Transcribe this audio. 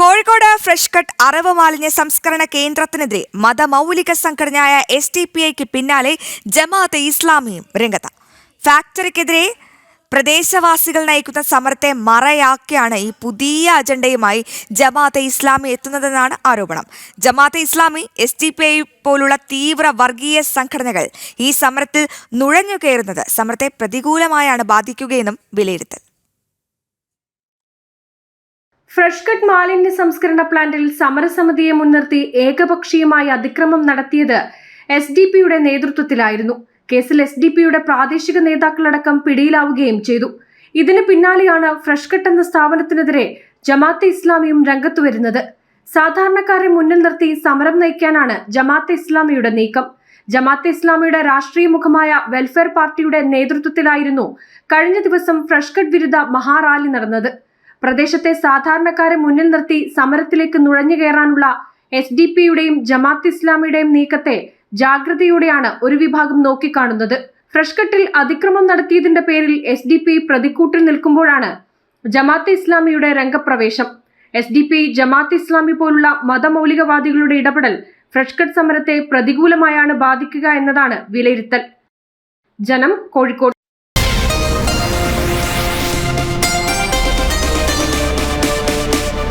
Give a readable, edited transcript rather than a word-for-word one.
Kozhikode fresh cut അറവ് മാലിന്യ സംസ്കരണ കേന്ദ്രത്തിനെതിരെ മതമൗലിക സംഘടനയായ SDPIക്ക് പിന്നാലെ ജമാഅത്തെ ഇസ്ലാമിയും രംഗത്ത്. ഫാക്ടറിക്കെതിരെ പ്രദേശവാസികൾ നയിക്കുന്ന സമരത്തെ മറയാക്കിയാണ് ഈ പുതിയ അജണ്ടയുമായി ജമാഅത്തെ ഇസ്ലാമി എത്തുന്നതെന്നാണ് ആരോപണം. ജമാഅത്തെ ഇസ്ലാമി, SDPI പോലുള്ള തീവ്ര വർഗീയ സംഘടനകൾ ഈ സമരത്തിൽ നുഴഞ്ഞുകയറുന്നത് സമരത്തെ പ്രതികൂലമായാണ് ബാധിക്കുകയെന്നും വിലയിരുത്തൽ. ഫ്രഷ് കട്ട് മാലിന്യ സംസ്കരണ പ്ലാന്റിൽ സമരസമിതിയെ മുൻനിർത്തി ഏകപക്ഷീയമായി അതിക്രമം നടത്തിയത് SDPയുടെ നേതൃത്വത്തിലായിരുന്നു. കേസിൽ SDPയുടെ പ്രാദേശിക നേതാക്കളടക്കം പിടിയിലാവുകയും ചെയ്തു. ഇതിന് പിന്നാലെയാണ് ഫ്രഷ് കട്ട് എന്ന സ്ഥാപനത്തിനെതിരെ ജമാഅത്തെ ഇസ്ലാമിയും രംഗത്തു വരുന്നത്. സാധാരണക്കാരെ മുന്നിൽ നിർത്തി സമരം നയിക്കാനാണ് ജമാഅത്തെ ഇസ്ലാമിയുടെ നീക്കം. ജമാഅത്തെ ഇസ്ലാമിയുടെ രാഷ്ട്രീയ മുഖമായ വെൽഫെയർ പാർട്ടിയുടെ നേതൃത്വത്തിലായിരുന്നു കഴിഞ്ഞ ദിവസം ഫ്രഷ് കട്ട് വിരുദ്ധ മഹാറാലി നടന്നത്. പ്രദേശത്തെ സാധാരണക്കാരെ മുന്നിൽ നിർത്തി സമരത്തിലേക്ക് നുഴഞ്ഞു കയറാനുള്ള SDPയുടെയും ജമാഅത്തെ ഇസ്ലാമിയുടെയും നീക്കത്തെ ജാഗ്രതയോടെയാണ് ഒരു വിഭാഗം നോക്കിക്കാണുന്നത്. ഫ്രഷ് കട്ടിൽ അതിക്രമം നടത്തിയതിന്റെ പേരിൽ SDPI പ്രതിക്കൂട്ടിൽ നിൽക്കുമ്പോഴാണ് ജമാഅത്തെ ഇസ്ലാമിയുടെ രംഗപ്രവേശം. SDPI, ജമാഅത്തെ ഇസ്ലാമി പോലുള്ള മതമൗലികവാദികളുടെ ഇടപെടൽ ഫ്രഷ് കട്ട് സമരത്തെ പ്രതികൂലമായാണ് ബാധിക്കുക എന്നതാണ് വിലയിരുത്തൽ. ജനം, കോഴിക്കോട്.